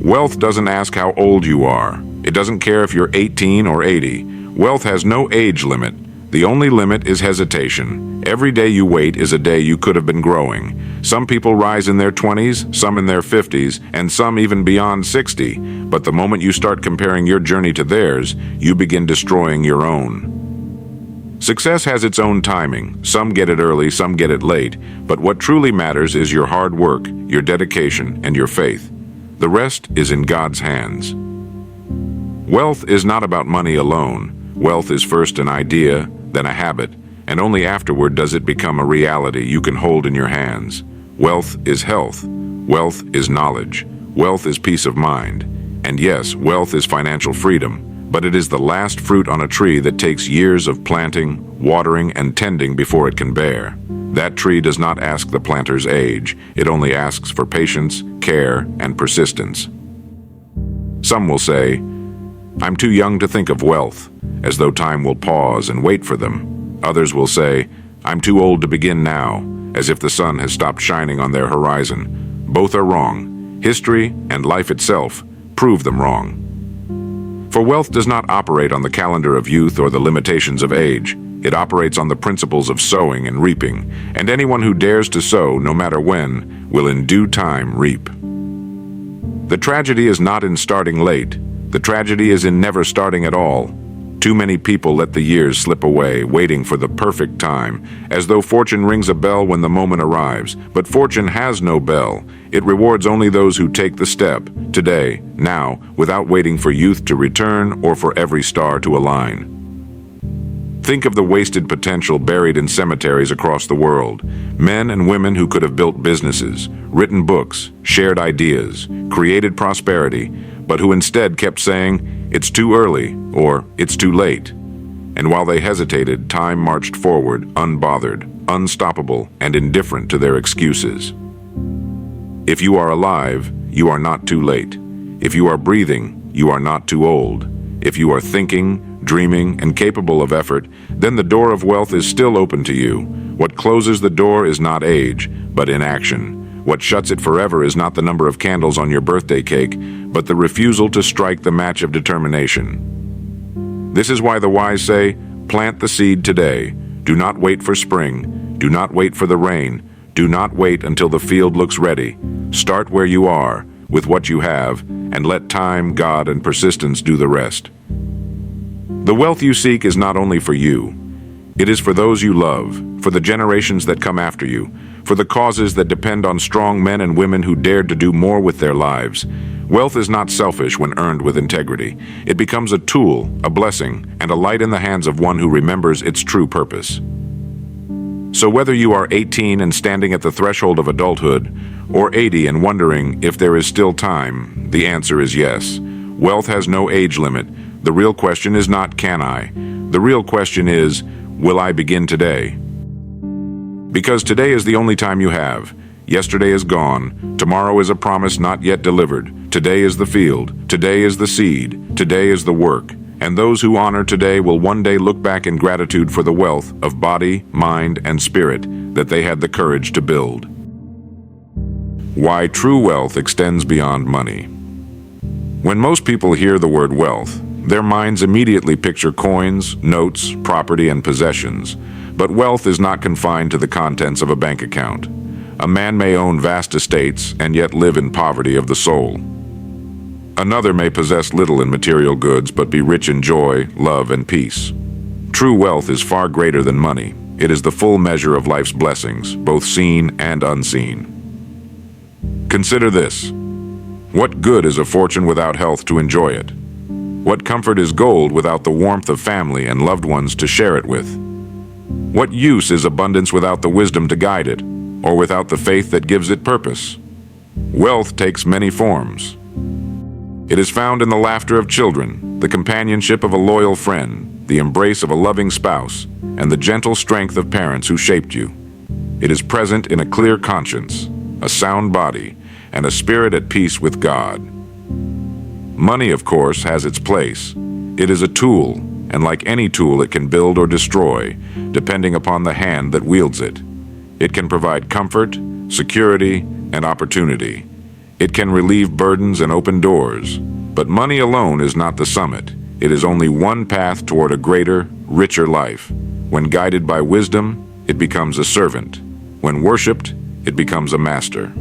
Wealth doesn't ask how old you are. It doesn't care if you're 18 or 80. Wealth has no age limit. The only limit is hesitation. Every day you wait is a day you could have been growing. Some people rise in their 20s, some in their 50s, and some even beyond 60. But the moment you start comparing your journey to theirs, you begin destroying your own. Success has its own timing. Some get it early, some get it late. But what truly matters is your hard work, your dedication, and your faith. The rest is in God's hands. Wealth is not about money alone. Wealth is first an idea, then a habit, and only afterward does it become a reality you can hold in your hands. Wealth is health. Wealth is knowledge. Wealth is peace of mind. And yes, wealth is financial freedom. But it is the last fruit on a tree that takes years of planting, watering, and tending before it can bear. That tree does not ask the planter's age. It only asks for patience, care, and persistence. Some will say, "I'm too young to think of wealth," as though time will pause and wait for them. Others will say, "I'm too old to begin now," as if the sun has stopped shining on their horizon. Both are wrong. History and life itself prove them wrong. For wealth does not operate on the calendar of youth or the limitations of age. It operates on the principles of sowing and reaping, and anyone who dares to sow, no matter when, will in due time reap. The tragedy is not in starting late. The tragedy is in never starting at all. Too many people let the years slip away, waiting for the perfect time, as though fortune rings a bell when the moment arrives. But fortune has no bell. It rewards only those who take the step, today, now, without waiting for youth to return or for every star to align. Think of the wasted potential buried in cemeteries across the world. Men and women who could have built businesses, written books, shared ideas, created prosperity, but who instead kept saying, "It's too early," or "It's too late." And while they hesitated, time marched forward, unbothered, unstoppable, and indifferent to their excuses. If you are alive, you are not too late. If you are breathing, you are not too old. If you are thinking, dreaming, and capable of effort, then the door of wealth is still open to you. What closes the door is not age, but inaction. What shuts it forever is not the number of candles on your birthday cake, but the refusal to strike the match of determination. This is why the wise say, "Plant the seed today. Do not wait for spring. Do not wait for the rain. Do not wait until the field looks ready. Start where you are, with what you have, and let time, God, and persistence do the rest." The wealth you seek is not only for you. It is for those you love, for the generations that come after you, for the causes that depend on strong men and women who dared to do more with their lives. Wealth is not selfish when earned with integrity. It becomes a tool, a blessing, and a light in the hands of one who remembers its true purpose. So whether you are 18 and standing at the threshold of adulthood, or 80 and wondering if there is still time, the answer is yes. Wealth has no age limit. The real question is not, can I? The real question is, will I begin today? Because today is the only time you have. Yesterday is gone. Tomorrow is a promise not yet delivered. Today is the field. Today is the seed. Today is the work. And those who honor today will one day look back in gratitude for the wealth of body, mind, and spirit that they had the courage to build. Why true wealth extends beyond money. When most people hear the word wealth, their minds immediately picture coins, notes, property, and possessions. But wealth is not confined to the contents of a bank account. A man may own vast estates and yet live in poverty of the soul. Another may possess little in material goods but be rich in joy, love, and peace. True wealth is far greater than money. It is the full measure of life's blessings, both seen and unseen. Consider this. What good is a fortune without health to enjoy it? What comfort is gold without the warmth of family and loved ones to share it with? What use is abundance without the wisdom to guide it, or without the faith that gives it purpose? Wealth takes many forms. It is found in the laughter of children, the companionship of a loyal friend, the embrace of a loving spouse, and the gentle strength of parents who shaped you. It is present in a clear conscience, a sound body, and a spirit at peace with God. Money, of course, has its place. It is a tool, and like any tool it can build or destroy, depending upon the hand that wields it. It can provide comfort, security, and opportunity. It can relieve burdens and open doors. But money alone is not the summit. It is only one path toward a greater, richer life. When guided by wisdom, it becomes a servant. When worshipped, it becomes a master.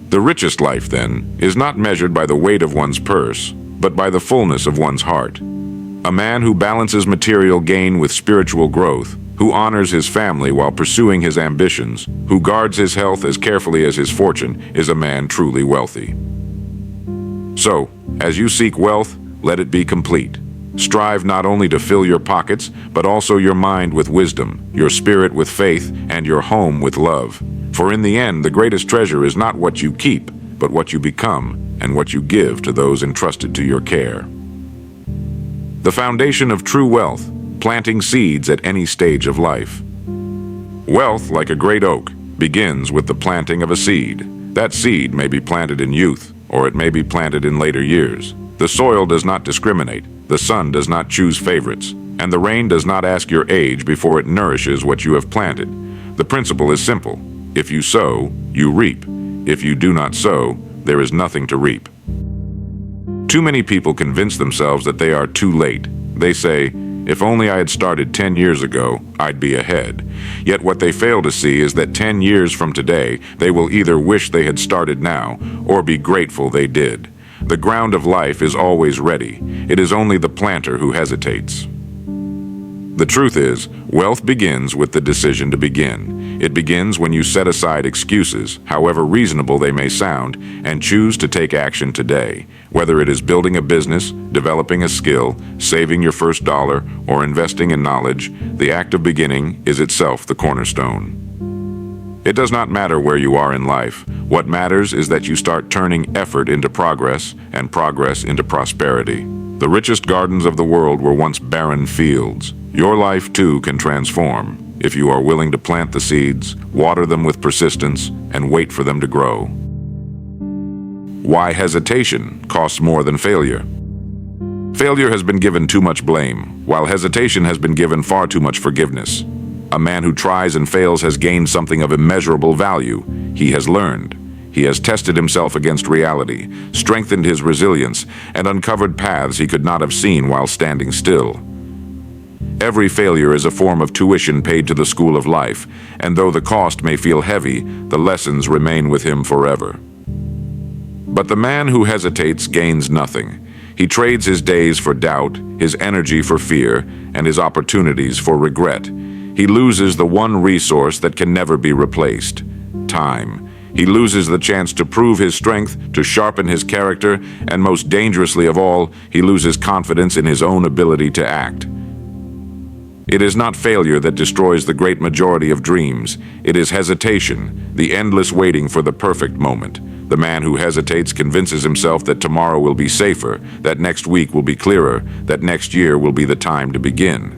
The richest life, then, is not measured by the weight of one's purse, but by the fullness of one's heart. A man who balances material gain with spiritual growth, who honors his family while pursuing his ambitions, who guards his health as carefully as his fortune, is a man truly wealthy. So, as you seek wealth, let it be complete. Strive not only to fill your pockets, but also your mind with wisdom, your spirit with faith, and your home with love. For in the end, the greatest treasure is not what you keep, but what you become and what you give to those entrusted to your care. The foundation of true wealth, planting seeds at any stage of life. Wealth, like a great oak, begins with the planting of a seed. That seed may be planted in youth, or it may be planted in later years. The soil does not discriminate, the sun does not choose favorites, and the rain does not ask your age before it nourishes what you have planted. The principle is simple. If you sow, you reap. If you do not sow, there is nothing to reap. Too many people convince themselves that they are too late. They say, if only I had started 10 years ago, I'd be ahead. Yet what they fail to see is that 10 years from today, they will either wish they had started now, or be grateful they did. The ground of life is always ready. It is only the planter who hesitates. The truth is, wealth begins with the decision to begin. It begins when you set aside excuses, however reasonable they may sound, and choose to take action today. Whether it is building a business, developing a skill, saving your first dollar, or investing in knowledge, the act of beginning is itself the cornerstone. It does not matter where you are in life. What matters is that you start turning effort into progress and progress into prosperity. The richest gardens of the world were once barren fields. Your life, too, can transform if you are willing to plant the seeds, water them with persistence, and wait for them to grow. Why hesitation costs more than failure? Failure has been given too much blame, while hesitation has been given far too much forgiveness. A man who tries and fails has gained something of immeasurable value. He has learned. He has tested himself against reality, strengthened his resilience, and uncovered paths he could not have seen while standing still. Every failure is a form of tuition paid to the school of life, and though the cost may feel heavy, the lessons remain with him forever. But the man who hesitates gains nothing. He trades his days for doubt, his energy for fear, and his opportunities for regret. He loses the one resource that can never be replaced: time. He loses the chance to prove his strength, to sharpen his character, and most dangerously of all, he loses confidence in his own ability to act. It is not failure that destroys the great majority of dreams. It is hesitation, the endless waiting for the perfect moment. The man who hesitates convinces himself that tomorrow will be safer, that next week will be clearer, that next year will be the time to begin.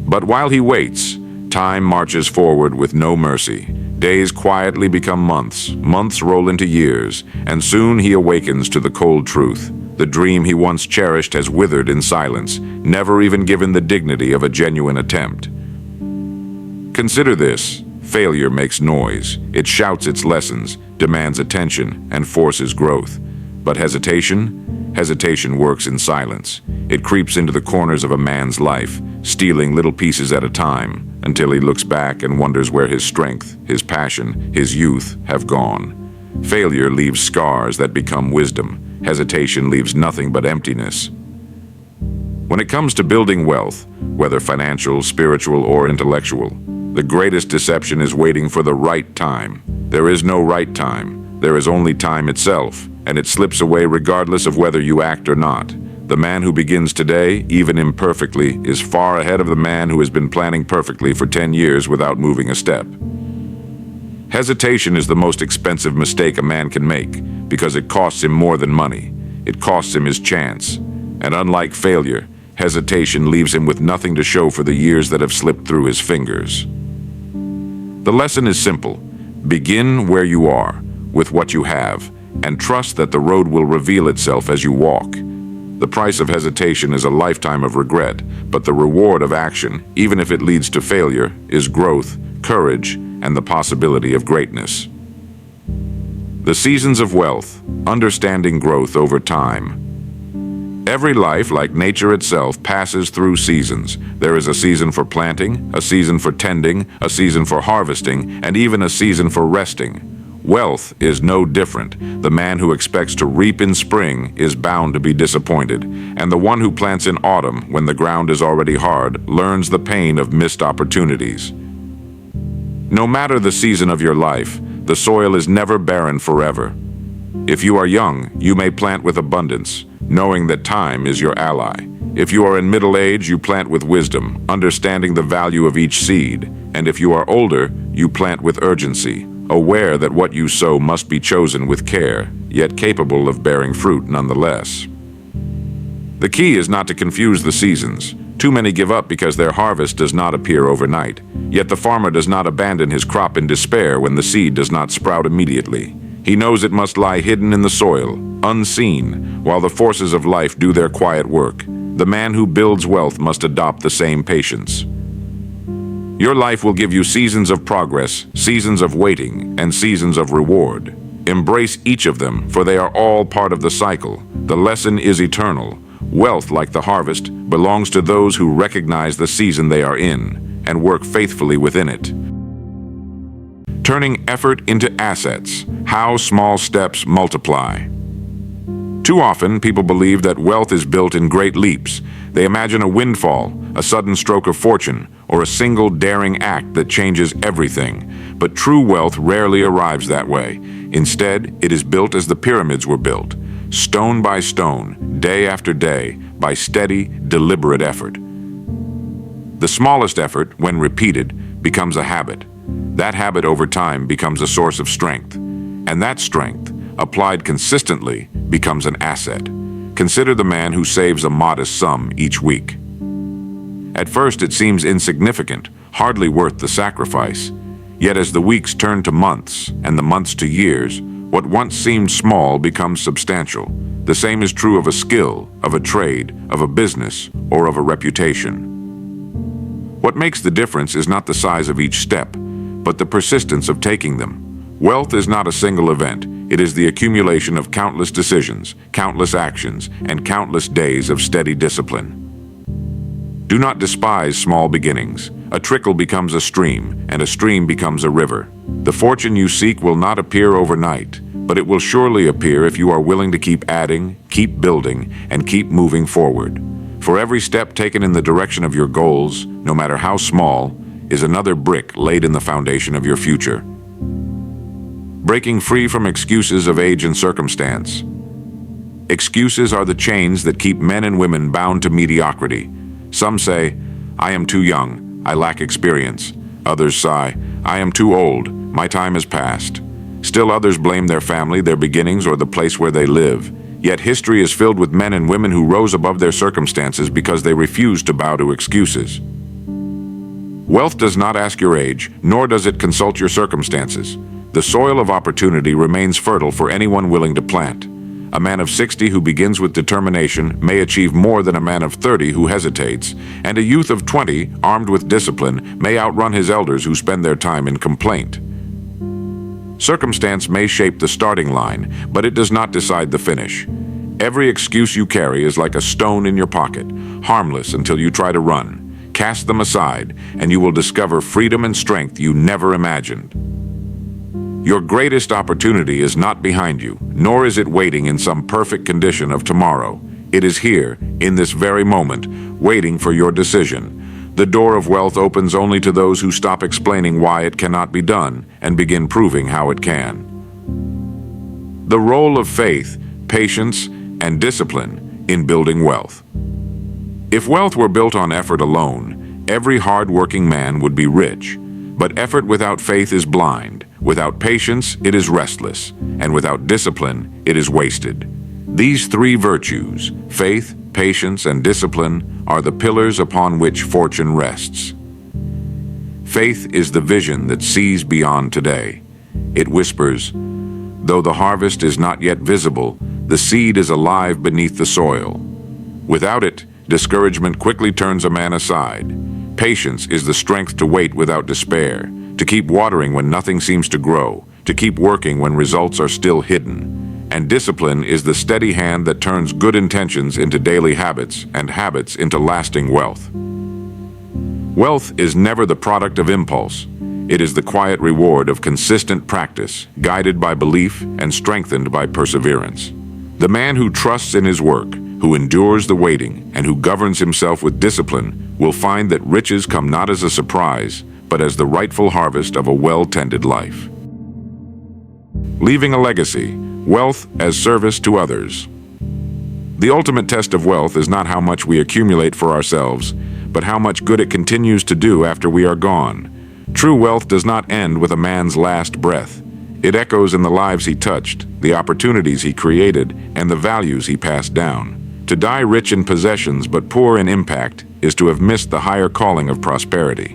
But while he waits, time marches forward with no mercy. Days quietly become months, months roll into years, and soon he awakens to the cold truth. The dream he once cherished has withered in silence, never even given the dignity of a genuine attempt. Consider this: failure makes noise. It shouts its lessons, demands attention, and forces growth. But hesitation works in silence. It creeps into the corners of a man's life, stealing little pieces at a time, until he looks back and wonders where his strength, his passion, his youth have gone. Failure leaves scars that become wisdom. Hesitation leaves nothing but emptiness. When it comes to building wealth, whether financial, spiritual, or intellectual, the greatest deception is waiting for the right time. There is no right time. There is only time itself, and it slips away regardless of whether you act or not. The man who begins today, even imperfectly, is far ahead of the man who has been planning perfectly for 10 years without moving a step. Hesitation is the most expensive mistake a man can make, because it costs him more than money. It costs him his chance. And unlike failure, hesitation leaves him with nothing to show for the years that have slipped through his fingers. The lesson is simple. Begin where you are, with what you have, and trust that the road will reveal itself as you walk. The price of hesitation is a lifetime of regret, but the reward of action, even if it leads to failure, is growth, courage, and the possibility of greatness. The seasons of wealth, understanding growth over time. Every life, like nature itself, passes through seasons. There is a season for planting, a season for tending, a season for harvesting, and even a season for resting. Wealth is no different. The man who expects to reap in spring is bound to be disappointed, and the one who plants in autumn, when the ground is already hard, learns the pain of missed opportunities. No matter the season of your life, the soil is never barren forever. If you are young, you may plant with abundance, knowing that time is your ally. If you are in middle age, you plant with wisdom, understanding the value of each seed. And if you are older, you plant with urgency, aware that what you sow must be chosen with care, yet capable of bearing fruit nonetheless. The key is not to confuse the seasons. Too many give up because their harvest does not appear overnight. Yet the farmer does not abandon his crop in despair when the seed does not sprout immediately. He knows it must lie hidden in the soil, unseen, while the forces of life do their quiet work. The man who builds wealth must adopt the same patience. Your life will give you seasons of progress, seasons of waiting, and seasons of reward. Embrace each of them, for they are all part of the cycle. The lesson is eternal. Wealth, like the harvest, belongs to those who recognize the season they are in and work faithfully within it. Turning effort into assets. How small steps multiply. Too often, people believe that wealth is built in great leaps. They imagine a windfall, a sudden stroke of fortune, or a single daring act that changes everything. But true wealth rarely arrives that way. Instead, it is built as the pyramids were built, stone by stone, day after day, by steady, deliberate effort. The smallest effort, when repeated, becomes a habit. That habit over time becomes a source of strength. And that strength, applied consistently, becomes an asset. Consider the man who saves a modest sum each week. At first it seems insignificant, hardly worth the sacrifice. Yet as the weeks turn to months and the months to years, what once seemed small becomes substantial. The same is true of a skill, of a trade, of a business, or of a reputation. What makes the difference is not the size of each step, but the persistence of taking them. Wealth is not a single event. It is the accumulation of countless decisions, countless actions, and countless days of steady discipline. Do not despise small beginnings. A trickle becomes a stream, and a stream becomes a river. The fortune you seek will not appear overnight, but it will surely appear if you are willing to keep adding, keep building, and keep moving forward. For every step taken in the direction of your goals, no matter how small, is another brick laid in the foundation of your future. Breaking free from excuses of age and circumstance. Excuses are the chains that keep men and women bound to mediocrity. Some say, "I am too young, I lack experience." Others sigh, "I am too old, my time has passed." Still others blame their family, their beginnings, or the place where they live. Yet history is filled with men and women who rose above their circumstances because they refused to bow to excuses. Wealth does not ask your age, nor does it consult your circumstances. The soil of opportunity remains fertile for anyone willing to plant. A man of 60 who begins with determination may achieve more than a man of 30 who hesitates, and a youth of 20, armed with discipline, may outrun his elders who spend their time in complaint. Circumstance may shape the starting line, but it does not decide the finish. Every excuse you carry is like a stone in your pocket, harmless until you try to run. Cast them aside, and you will discover freedom and strength you never imagined. Your greatest opportunity is not behind you, nor is it waiting in some perfect condition of tomorrow. It is here, in this very moment, waiting for your decision. The door of wealth opens only to those who stop explaining why it cannot be done and begin proving how it can. The role of faith, patience, and discipline in building wealth. If wealth were built on effort alone, every hard-working man would be rich. But effort without faith is blind. Without patience, it is restless. And without discipline, it is wasted. These three virtues, faith, patience, and discipline, are the pillars upon which fortune rests. Faith is the vision that sees beyond today. It whispers, "Though the harvest is not yet visible, the seed is alive beneath the soil." Without it, discouragement quickly turns a man aside. Patience is the strength to wait without despair, to keep watering when nothing seems to grow, to keep working when results are still hidden. And discipline is the steady hand that turns good intentions into daily habits and habits into lasting wealth. Wealth is never the product of impulse. It is the quiet reward of consistent practice, guided by belief and strengthened by perseverance. The man who trusts in his work, who endures the waiting, and who governs himself with discipline will find that riches come not as a surprise, but as the rightful harvest of a well-tended life. Leaving a legacy, wealth as service to others. The ultimate test of wealth is not how much we accumulate for ourselves, but how much good it continues to do after we are gone. True wealth does not end with a man's last breath. It echoes in the lives he touched, the opportunities he created, and the values he passed down. To die rich in possessions but poor in impact is to have missed the higher calling of prosperity.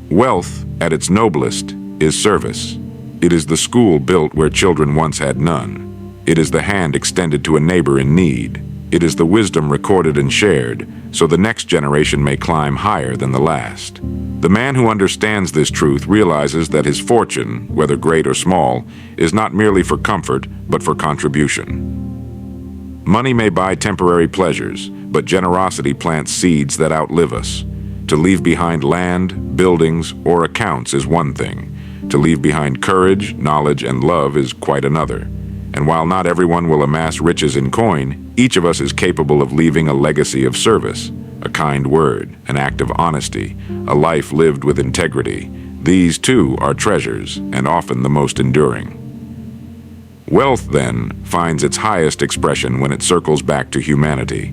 Wealth, at its noblest, is service. It is the school built where children once had none. It is the hand extended to a neighbor in need. It is the wisdom recorded and shared, so the next generation may climb higher than the last. The man who understands this truth realizes that his fortune, whether great or small, is not merely for comfort, but for contribution. Money may buy temporary pleasures, but generosity plants seeds that outlive us. To leave behind land, buildings, or accounts is one thing. To leave behind courage, knowledge, and love is quite another. And while not everyone will amass riches in coin, each of us is capable of leaving a legacy of service, a kind word, an act of honesty, a life lived with integrity. These, too, are treasures, and often the most enduring. Wealth, then, finds its highest expression when it circles back to humanity.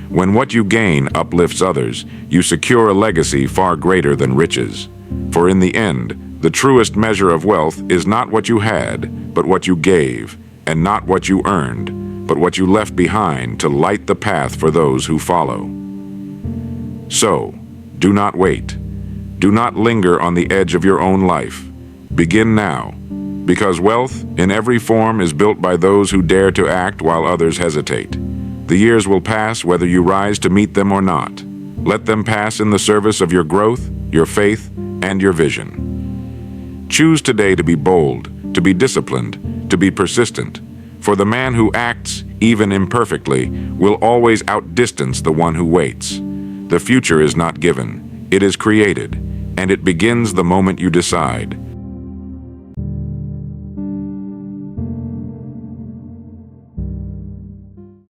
When what you gain uplifts others, you secure a legacy far greater than riches. For in the end, the truest measure of wealth is not what you had, but what you gave, and not what you earned, but what you left behind to light the path for those who follow. So, do not wait. Do not linger on the edge of your own life. Begin now, because wealth, in every form, is built by those who dare to act while others hesitate. The years will pass whether you rise to meet them or not. Let them pass in the service of your growth, your faith, and your vision. Choose today to be bold, to be disciplined, to be persistent. For the man who acts, even imperfectly, will always outdistance the one who waits. The future is not given, it is created, and it begins the moment you decide.